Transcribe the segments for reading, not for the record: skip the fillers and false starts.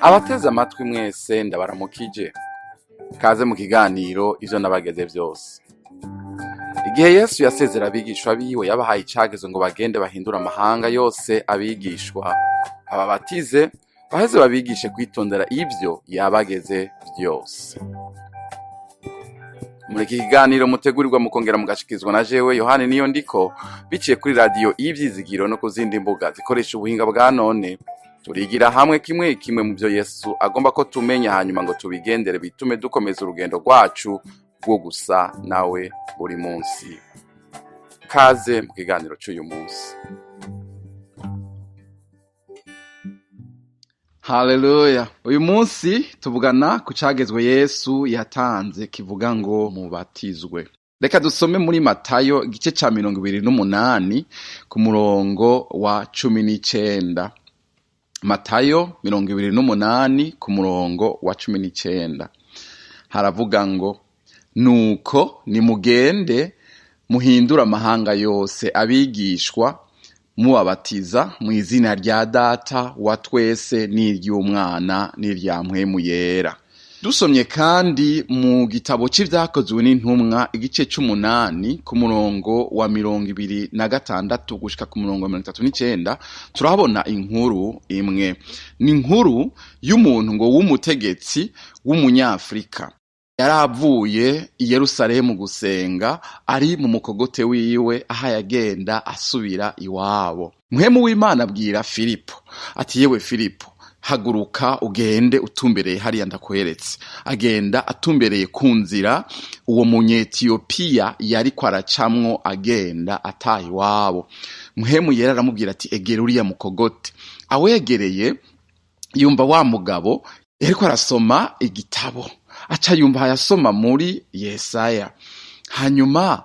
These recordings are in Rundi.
Abateze amatwi mwese ndabaramukije. Kaze mu kiganiro ivyo nabageze vyose. Igihe Yesu yasezera abigishwa biwe yabahaye icagezo ngo bagende bahindura amahanga yose abigishwa, ababatize, baheze babigishe kwitondera ivyo yabageze vyose. Muri iki kiganiro mutegurirwa mukongera mugashikizwa na jewe Yohani Niyondiko, biciye kuri radio Ivyizigiro no ku zindi mbuga zikoresha ubuhinga bwa none. Turigira hamwe kimwe kimwe mu byo Yesu agomba ko tumenya, hanyuma ngo tubigendere bitume dukomeza urugendo rwacu rwo gusa nawe buri munsi. Kaze mu kiganiro cy'uyu munsi. Haleluya. Uyu munsi tuvugana ku cagezwe Yesu yatanze kivuga ngo mubatizwe. Reka dusome muri Matayo igice ca 28 ku murongo wa 19. Matayo 28 ku murongo wa 19 haravuga ngo, nuko nimugende muhindura amahanga yose abigishwa, mubabatiza mu izina rya Data wa twese n'iry'Umwana n'irya Mpwemu Yera. Dusomye kandi mu gitabo c'ivyakozwe n'intumwa igice c'8 ku murongo wa 26 gushika ku murongo wa 39 turahabona inkuru imwe. Ni inkuru y'umuntu ngo w'umutegetsi w'umunyafrika yaravuye i Yerusalemu gusenga, ari mu mukogote wiwe aho yagenda asubira iwabo. Mpwemu w'Imana abwira Filipo ati, yewe Filipo, haguruka ugende utumbereye hariya ndakweretse. Agenda atumbereye ku nzira uwo munyetiyopiya yariko aracamwo agenda ataha iwabo. Mpwemu Yera aramubwira ati, egera uriya mukogote. Awegereye yumva wa mugabo yariko arasoma igitabo, aca yumva ayasoma muri Yesaya. Hanyuma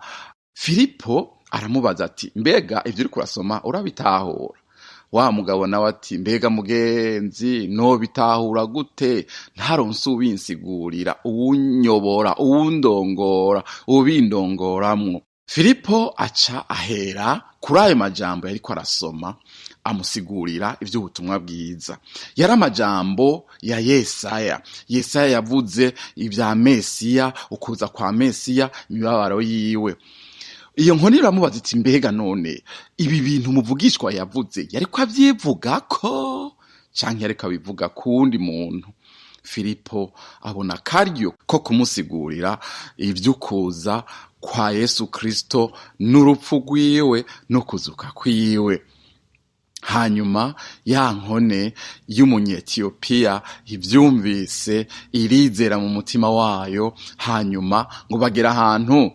Filipo aramubaza ati, mbega ivyo uriko urasoma urabitahura? Wa mugabo nawe ati, mbega mugenzi, no bitahura gute ntaronse ubinsigurira, uwunyobora, uwundongora, ubindongoramwo. Filipo aca ahera kuri ayo majambo yariko arasoma, amusigurira ivy'ubutumwa bwiza. Yari amajambo ya Yesaya. Yesaya yavuze ivya Mesiya, ukuza kwa Mesiya, imibabaro yiwe. Iyo nkoni iramubaza iti, mbega none ibi bintu muvugishwa yavuze yariko avyivugako canke yariko abivuga kundi muntu? Filipo abona karyo ko kumusigurira ivy'ukuza kwa Yesu Kristo n'urupfu rwiwe no kuzuka kwiwe. Hanyuma ya nkone y'umunyetiyopiya ivyumvise, irizera mu mutima wayo. Hanyuma ngo bagera ahantu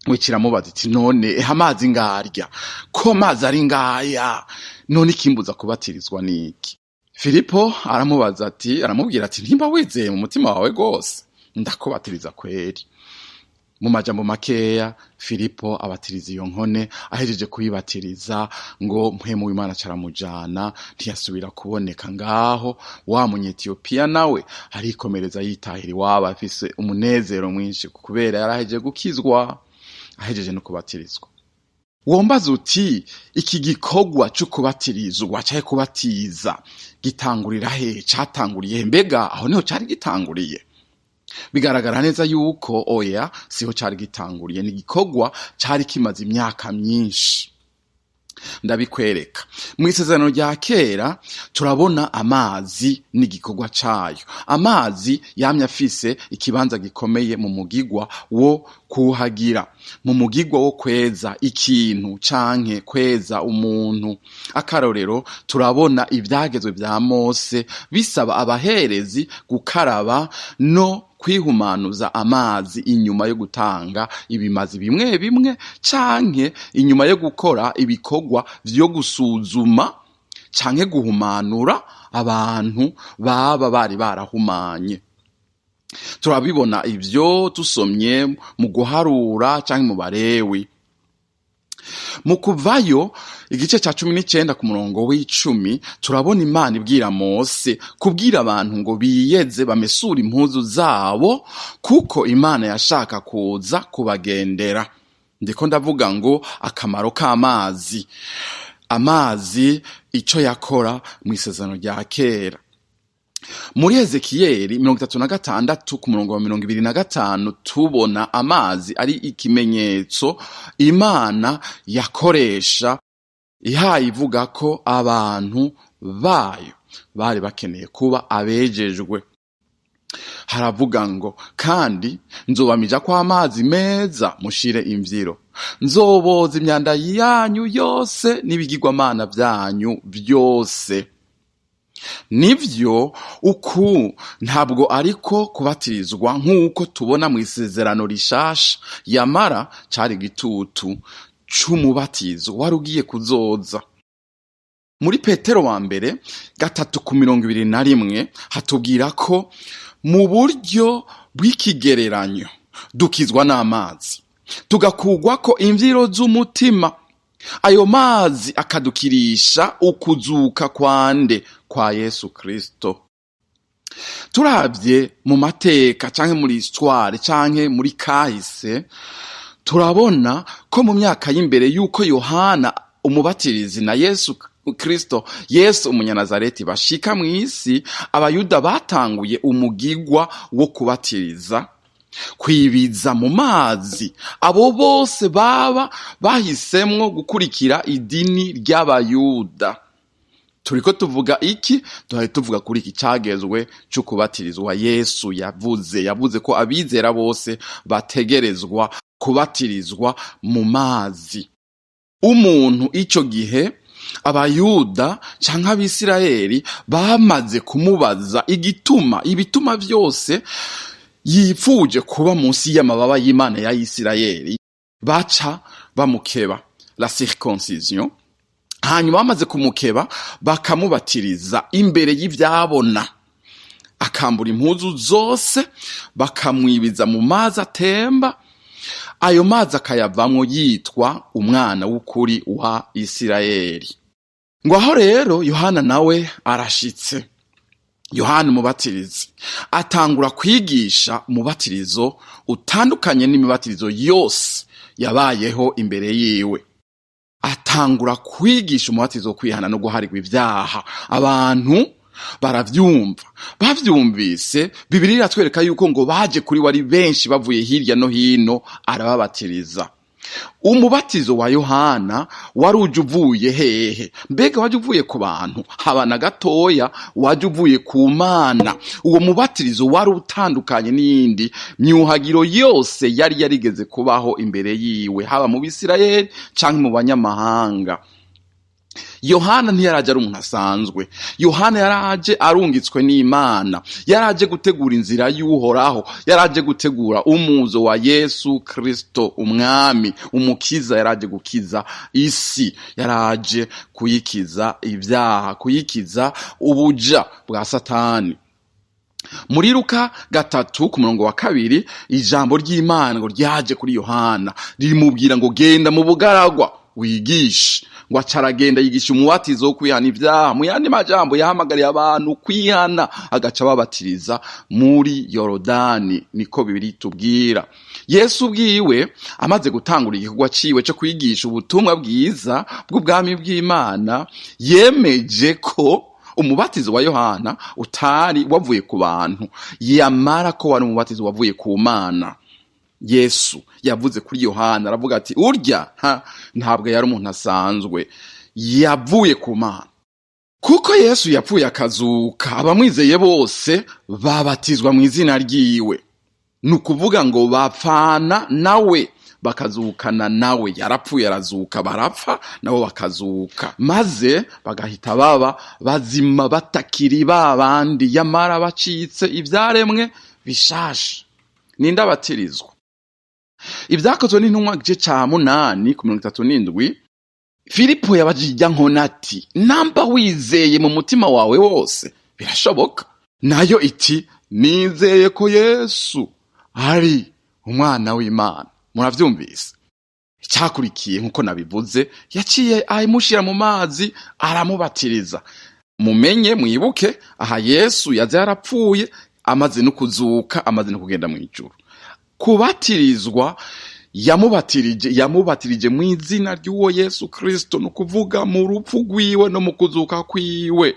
wikiramubaza iti, none amazi ngarya ko amazi ari ngaya, none ikimbuza kubatirizwa niki? Filipo aramubaza ati, aramubwira ati, ntimba wizeye mu mutima wawe gose, ndakubatiriza kweri. Mu majambo makeya Filipo abatiriza iyo nkone. Ahejeje kuyibatiriza ngo Mpwemu w'Imana caramujana, ntiyasubira kuboneka ngaho. Wa munyetiyopiya nawe arikomereza yitahira iwabo afise umunezero mwinshi kubera yarahejeje gukizwa, ahejeje no kubatirizwa. Wombaza uti, iki gikorwa cyo kubatirizwa cyaje kubatiza gitangurira he? Catanguriye mbega aho niho cari gitanguriye? Bigaragara neza yuko oya, siho cari gitanguriye. Ni gikorwa cari kimaze imyaka myinshi. Ndabikwereka. Mu isezerano rya kera turabona amazi n'igikorwa cayo. Amazi yamye afise ikibanza gikomeye mu mugigwa wo kuhagira, mu mugigwa wo kweza ikintu canke kweza umuntu. Akarorero turabona ivyagezwe vya Mose bisaba abaherezi gukaraba no kwihumanuza amazi inyuma yo gutanga ibimazi bimwe bimwe, canke inyuma yo gukora ibikorwa vyo gusuzuma canke guhumanura abantu baba bari barahumanye. Turabibona ivyo tusomye mu guharura canke mu Barewi. Mu Kuvayo igice ca 19 ku murongo w'10 turabona Imana ibwira Mose kubwira abantu ngo biyeze bamesura impuzu zabo, kuko Imana yashaka kuza kubagendera. Ndiko ndavuga ngo akamaro k'amazi. Amazi ico yakora mu isezerano rya kera. muri Ezekiyeli 36 ku murongo wa 25 tubona amazi ari ikimenyetso Imana yakoresha ihaye ivuga ko abantu bayo bari bakeneye kuba abejejwe. Haravuga ngo kandi nzobamija kwa amazi meza mushire imvyiro, nzoboza imyanda yanyu yose n'ibigirwamana vyanyu vyose. Nivyo uku ntabwo ariko kubatirizwa nk'uko tubona mu isezerano rishasha, yamara cari gitutu c'umubatizo wari ugiye kuzoza. Muri Petero wa mbere 3:21 hatubwira ko mu buryo bw'ikigereranyo dukizwa n'amazi, tugakugwa ko imvyiro z'umutima, ayo mazi akadukirisha ukuzuka kwande kwa Yesu Kristo. Turavye mu mateka canke muri histoire canke muri kahise, turabona ko mu myaka y'imbere yuko Yohana umubatirizi na Yesu Kristo, Yesu umunyanazareti bashika mw'isi, abayuda batanguye umugigwa wo kubatiriza, kwibiza mu mazi abo bose baba bahisemwo gukurikira idini ry'abayuda. Turiko tuvuga iki? Duhaye tuvuga kuri iki cagezwe cyo kubatirizwa Yesu yavuze ko abizera bose bategerezwa kubatirizwa mu mazi. Umuntu ico gihe abayuda canke abisirayeli bamaze kumubaza ibituma vyose yipfuje kuba munsi y'amababa y'Imana ya Isirayeli, baca bamukeba, la circoncision. Hanyuma bamaze kumukeba bakamubatiriza imbere y'ivyabona, akambura impuzu zose, bakamwibiza mu mazi atemba, ayo mazi akayavamwo yitwa umwana w'ukuri wa Isirayeli. Ngo aho rero Yohana nawe arashitse. Yohana umubatirizi atangura kwigisha umubatirizo utandukanye n'imibatirizo yose yabayeho imbere yiwe. Atangura kwigisha umubatirizo wo kwihana no guharigwa ivyaha. Abantu baravyumva, bavyumvise Bibiliya iratwereka yuko ngo baje kuri wari benshi bavuye hirya no hino, arababatiriza. Umubatizo wa Yohana wari uje uvuye hehe? Mbega waje uvuye ku bantu? Habana gatoya waje uvuye ku Mana. Uwo mubatirizo wari utandukanye n'iyindi myuhagiro yose yari yarigeze kubaho imbere yiwe, haba mu Bisirayeli canke mu banyamahanga. Yohana ntiyaraje ari umuntu asanzwe. Yohana yaraje arungitswe n'Imana, yaraje gutegura inzira y'Uhoraho, yaraje gutegura umuzo wa Yesu Kristo, umwami, umukiza. Yaraje gukiza isi, yaraje kuyikiza ivyaha, kuyikiza ubuja bwa Satani. Muri Luka 3 ku murongo wa 2 ijambo ry'Imana ngo ryaje kuri Yohana rimubwira ngo genda mu bugaragwa wigisha. Ngo acaragenda yigisha umubatizo wo kwihana ivyaha. Mu yandi majambo yahamagariye abantu kwihana, agaca babatiriza muri Yorodani, niko Bibiliya itubwira. Yesu bwiwe amaze gutangura igikorwa ciwe cyo kwigisha ubutumwa bwiza bw'ubwami bw'Imana, yemeje ko umubatizo wa Yohana utari wavuye ku bantu, yamara ko wari umubatizo wavuye ku Mana. Yesu yavuze kuri Yohana aravuga ati urya ntabwo yari umuntu asanzwe, yavuye ku Mana. Kuko Yesu yapfuye akazuka, abamwizeye bose babatizwa mu izina ryiwe. Nukuvuga ngo bapfana nawe bakazukana nawe. Yarapfuye arazuka, barapfa nabo bakazuka, maze bagahita baba bazima batakiri babandi, yamara bacitse ivyaremwe bishasha. Ninde abatirizwa? Ivyakozwe n'intumwa gice ca 8 ku 37, Filipo yabajije nkona ati namba wizeye mu mutima wawe wose birashoboka? Nayo iti nizeye ko Yesu ari umwana w'Imana. Muravyumvise? Icyakurikiye nkuko nabivuze, yaciye ayimushira mu mazi aramubatiriza. Mumenye mwibuke aha Yesu yaje yarapfuye, amaze no kuzuka, amaze no kugenda mu ijuru. Kubatirizwa yamubatirije mu izina ry'uwo Yesu Kristo, no kuvuga mu rupfu rwiwe no mu kuzuka kwiwe.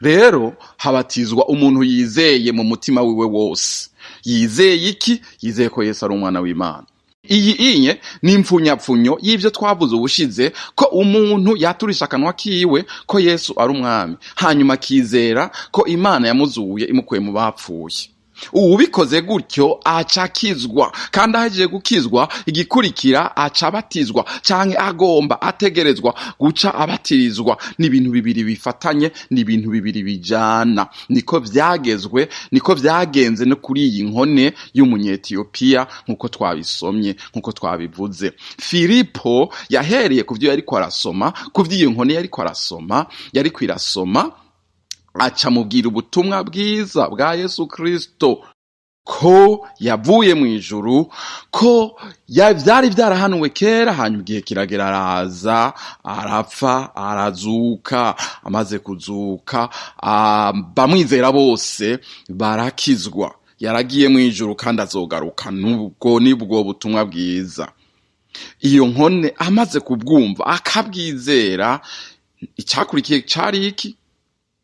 rero habatizwa umuntu yizeye mu mutima wiwe wose. Yizeye iki? Yizeye ko Yesu ari umwana w'Imana. Iyi ni impfunyapfunyo y'ivyo twavuze ubushize, ko umuntu yaturisha akanwa kiwe ko Yesu ari umwami, hanyuma akizera ko Imana yamuzuye imukuye mu bapfuye. Uwubikoze gutyo acakizwa, kandi ahejeje gukizwa igikurikira acabatizwa, canke agomba ategerezwa guca abatirizwa. Ni ibintu bibiri bifatanye, ni ibintu bibiri bijana. Niko vyagenze no kuri iyi nkone y'umunyetiyopiya, nkuko twabisomye, nkuko twabivuze. Filipo yahereye kuvyo yariko arasoma, kuvyo nkone yariko arasoma, yariko irasoma, aca mubwira ubutumwa bwiza bwa Yesu Kristo, ko yavuye mu ijuru, ko vyari vyarahanuwe kera, hanyuma igihe kiragera araza, arapfa, arazuka. Amaze kuzuka, bamwizera bose barakizwa. Yaragiye mu ijuru kandi azogaruka. Nibwo butumwa bwiza. Iyo nkone amaze kubwumva akabwizera, icyakurikiye cari iki?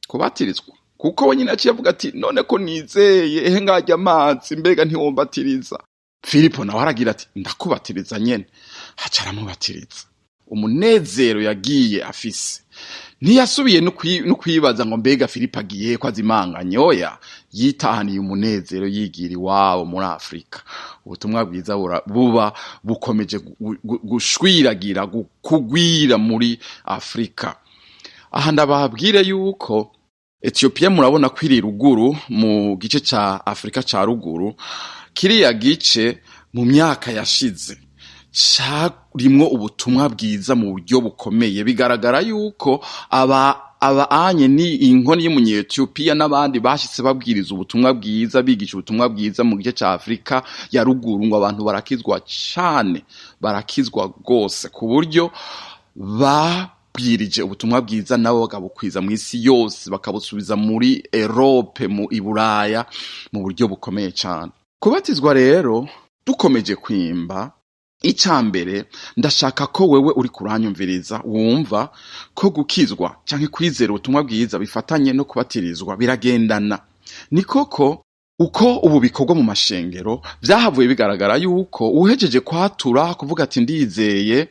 Kubatirizwa. Kuko we nyine aciye avuga ati, none ko nizeye ngajya amazi, mbega ntiwombatiriza? Filipo nawe aragira ati, ndakubatiriza nyene. Haca aramubatiriza. Umunezero yagiye afise, ntiyasubiye no kwibaza ngo mbega Filipo agiye ko azimanganye. Oya, yitahaniye umunezero, yigira iwabo muri Afrika. Ubutumwa bwiza buba bukomeje gushwiragira, kugwira muri Afrika. Aha ndababwire yuko Ethiopia murabona ko iri ruguru mu gice ca Afrika ca ruguru, kiriya gice mu myaka yashize carimwo ubutumwa bwiza mu buryo bukomeye. Bigaragara yuko anye ni inkoni y'umunyetiyopiya n'abandi bashitse babwiriza ubutumwa bwiza, bigisha ubutumwa bwiza mu gice ca Afrika ya ruguru, ngo abantu barakizwa cane, barakizwa gose, ku buryo bwirije ubutumwa bwiza nabo bagabukwiza mu isi yose, bakabusubiza muri Europe, mu Iburaya, mu buryo bukomeye cyane. Kubatizwa rero, dukomeje kwimba, icambere ndashaka ko wewe uri kuranyumviriza wumva ko gukizwa canke kwizera ubutumwa bwiza bifatanye no kubatirizwa, biragendana. Ni koko uko ubu bikorwa mu mashengero vyahavuye bigaragara yuko uhejeje kwatura kuvuga ati ndizeye,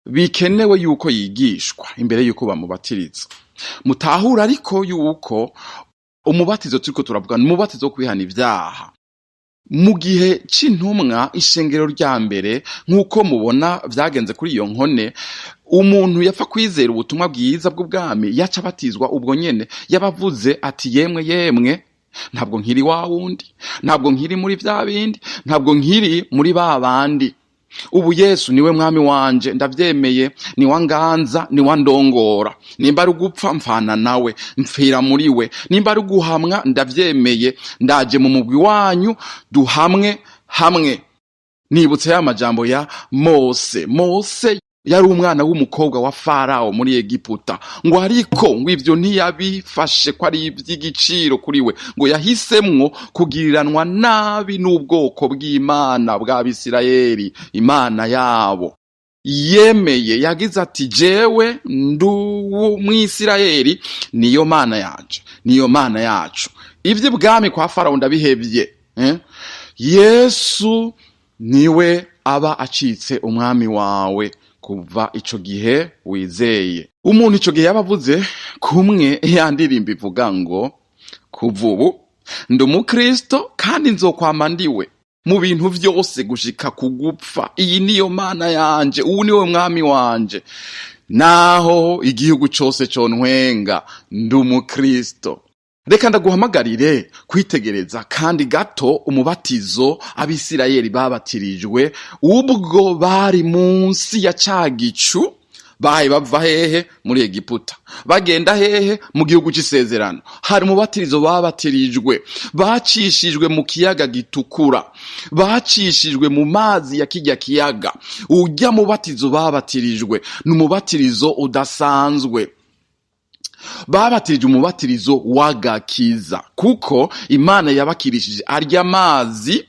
bikenewe yuko yigishwa imbere yuko bamubatiriza. Mutahura ariko yuko umubatizo turiko turavuga n'umubatizo wo kwihana ivyaha. Mu gihe c'intumwa, ishengero rya mbere, nkuko mubona vyagenze kuri iyo nkone, umuntu yapfa kwizera ubutumwa bwiza bw'ubwami yaca abatizwa ubwo nyene. Yabavuze ati, yemwe ntabwo nkiri wa wundi, ntabwo nkiri muri vya bindi, ntabwo nkiri muri ba bandi. Ubu Yesu niwe mwami wanje, ndavyemeye, ni wanganza, ni wandongora. Nimba ari gupfa mfana nawe, mfira muri we. Nimba ari guhamwa, ndavyemeye, ndaje mu mugwi wanyu, duhamwe hamwe. Nibutse ya majambo ya Mose yari umwana w'umukobwa wa Farao muri Egiputa, ngo ariko ngo ivyo ntiyabifashe ko ari ivy'igiciro kuri we, ngo yahisemwo kugiriranwa nabi n'ubwoko bw'Imana bw'Abisirayeli, Imana yabo. Yemeye, yagize ati, jewe ndu mw'Isirayeli, niyo Mana yanje, niyo Mana yacu. Ivy'ibwami kwa Farao ndabihevye. Yesu niwe aba acitse umwami wawe. Kuva ico gihe wizeye. Umuntu ico gihe yabavuze kumwe yandirimba ivuga ngo, kuva ubu ndi umukristo kandi nzokwama ndiwe mu bintu vyose gushika kugupfa. Iyi niyo Mana yanje, ubu niwe mwami wanje, naho igihugu cose contwenga, ndi umukristo. Reka ndaguhamagarire kwitegereza kandi gato umubatizo Abisirayeli babatirijwe ubwo bari munsi ya cagicu. Bahe bava hehe? Muri Egiputa. Bagenda hehe? Mu gihugu c'isezerano. Hari umubatizo babatirijwe, bacishijwe mu kiyaga gitukura, bacishijwe mu mazi ya kirya kiyaga. Urya mubatizo babatirijwe n'umubatizo udasanzwe. Babatirije umubatirizo w'agakiza, kuko Imana yabakirishije arya mazi,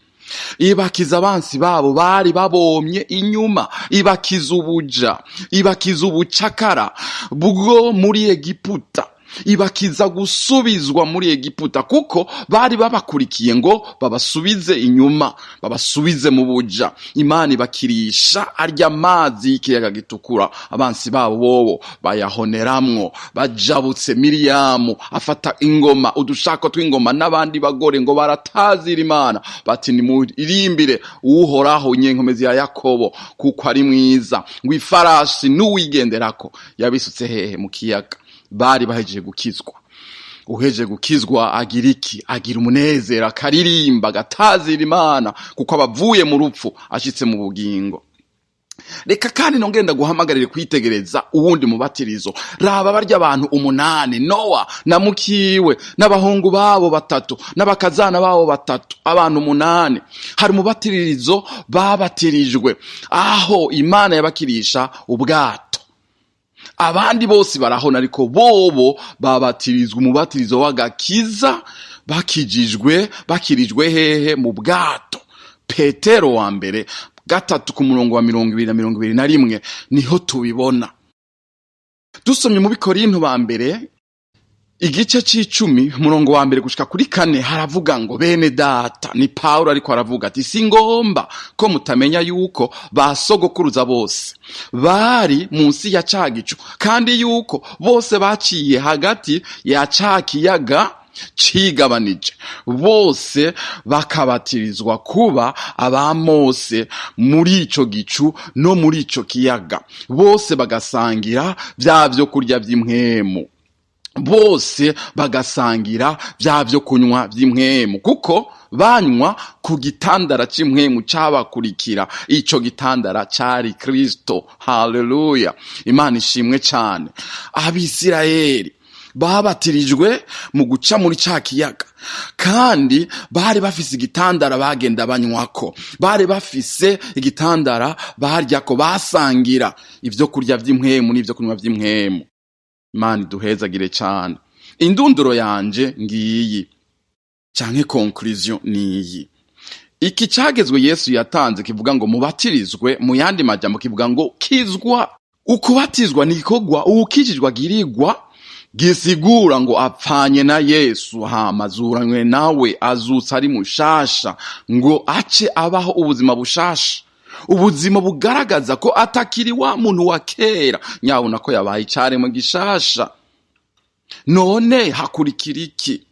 ibakiza abansi babo bari babomye inyuma, ibakiza ubuja, ibakiza ubucakara bwo muri Egiputa. ibakiza gusubizwa muri Egiputa, kuko bari babakurikiye ngo babasubize inyuma, babasubize mu buja. Imana ibakirisha arya mazi y'ikiyaga gitukura, abansi babo bobo bayahoneramwo. Bajabutse Miriyamu afata ingoma, udushako tw'ingoma, n'abandi bagore ngo baratazira Imana bati nimurimbire uhoraho nyenkomezi ya Yakobo kuko ari mwiza. Ngo ifarashi n'uwigenderako yabisutse hehe? Mu kiyaga. Bari bahejeje gukizwa. Uhejeje gukizwa agira iki? Agira umunezero, akaririmba, agatazira Imana kuko abavuye mu rupfu ashitse mu bugingo. Reka kandi nongenda guhamagarire kwitegereza uwundi mubatirizo. Raba barya abantu 8, Nowa na mukiwe n'abahungu babo 3 n'abakazana babo 3, abantu 8. Hari mubatirizo babatirijwe aho Imana yabakirisha ubwato. Abandi bose barahona, ariko bobo babatirizwa umubatirizo w'agakiza, bakirijwe hehe? Mu bwato. Petero wa mbere 3 ku murongo wa 20-21 niho tubibona. Dusomye mu Bikorinto ba mbere igice c'10 murongo wa mbere gushika kuri 4 haravuga ngo, bene data, ni Paulo ariko aravuga ati, singomba ko mutamenya yuko basogokuruza bose bari munsi ya cagicu, kandi yuko bose baciye hagati ya cakiyaga cigabanije, bose bakabatirizwa kuba aba Mose muri ico gicu no muri ico kiyaga. Bose bagasangira vya vyo kurya vy'impwemu, bose bagasangira vya vyo kunywa vy'impwemu, kuko banywa ku gitandara c'impwemu cabakurikira. Ico gitandara cari Kristo. Haleluya, Imana ishimwe cane. Abisirayeli babatirijwe mu guca muri ca kiyaga, kandi bari bafise igitandara bagenda banywako, bari bafise igitandara baryako, basangira ivyo kurya vy'impwemu n'ivyo kunywa vy'impwemu. Imana iduhezagire cane. Indunduro yanje ngiyi, canke conclusion niyi. Iki cagezwe Yesu yatanze kivuga ngo mubatirizwe, mu yandi majambo kivuga ngo kizwa. Ukubatizwa ni igikorwa uwukijijwe agirirwa, gisigura ngo apfanye na Yesu, hama azuranywe nawe, azutse ari mushasha, ngo ace abaho ubuzima bushasha, ubuzima bugaragaza ko atakiri wa muntu wa kera, nyabona ko yabaye icaremwe gishasha. None hakurikira iki?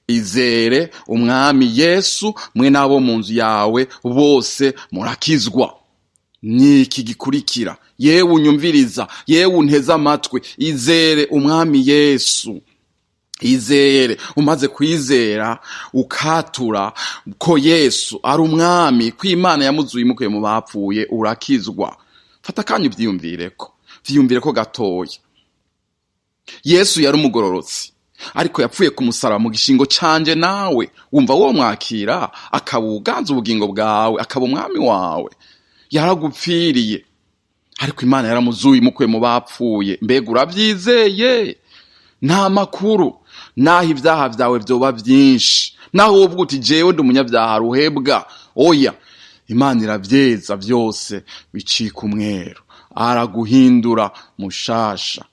Izere umwami Yesu, mwe nabo mu nzu yawe bose murakizwa. Niki gikurikira? Yewe unyumviriza, yewe unteze amatwi, izere umwami Yesu. Izere. Umaze kwizera ukatura ko Yesu ari umwami, ko Imana yamuzuye imukuye mu bapfuye, urakizwa. Fata kandi vyiyumvireko gatoya. Yesu yari umugororotsi, ariko yapfuye ku musaraba mu gishingo canje nawe. Wumva wo mwakira akabuganza ubugingo bwawe, akaba umwami wawe. Yaragupfiriye, ariko Imana yaramuzuye imukuye mu bapfuye. Mbega uravyizeye? Nta makuru. Naho ivyaha vyawe vyoba vyinshi, naho wovuga uti jewe ndi umunyavyaha ruhebwa, oya, Imana iravyeza vyose bicika umweru, araguhindura mushasha.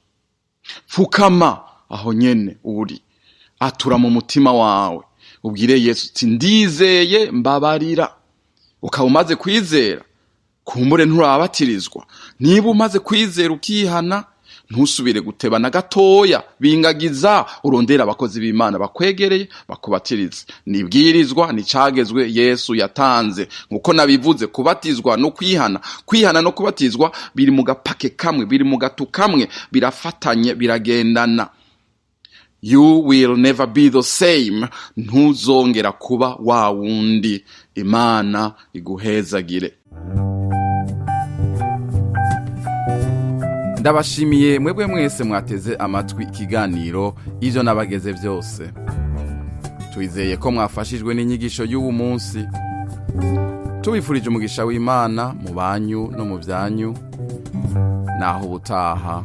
Pfukama aho nyene uri, atura mu mutima wawe, ubwire Yesu uti ndizeye, mbabarira. Ukaba umaze kwizera, kumbure nturabatirizwa. Niba umaze kwizera ukihana, ntusubire guteba na gatoya, bingagiza urondera abakozi b'Imana bakwegereye bakubatirize. Nibwirizwa, ni cagezwe Yesu yatanze. Nkuko nabivuze, kubatizwa no kwihana no kubatizwa biri mu gapake kamwe, biri mu gatu kamwe, birafatanye, biragendana. You will never be the same. Ntuzongera kuba wa wundi. Imana iguhezagire. Ndabashimiye mwebwe mwese mwateze amatwi ikiganiro ivyo nabageze vyose. Twizeye ko mwafashijwe n'inyigisho y'ubu munsi. Tubifurije umugisha w'Imana mu banyu no mu vyanyu. Naho ubutaha.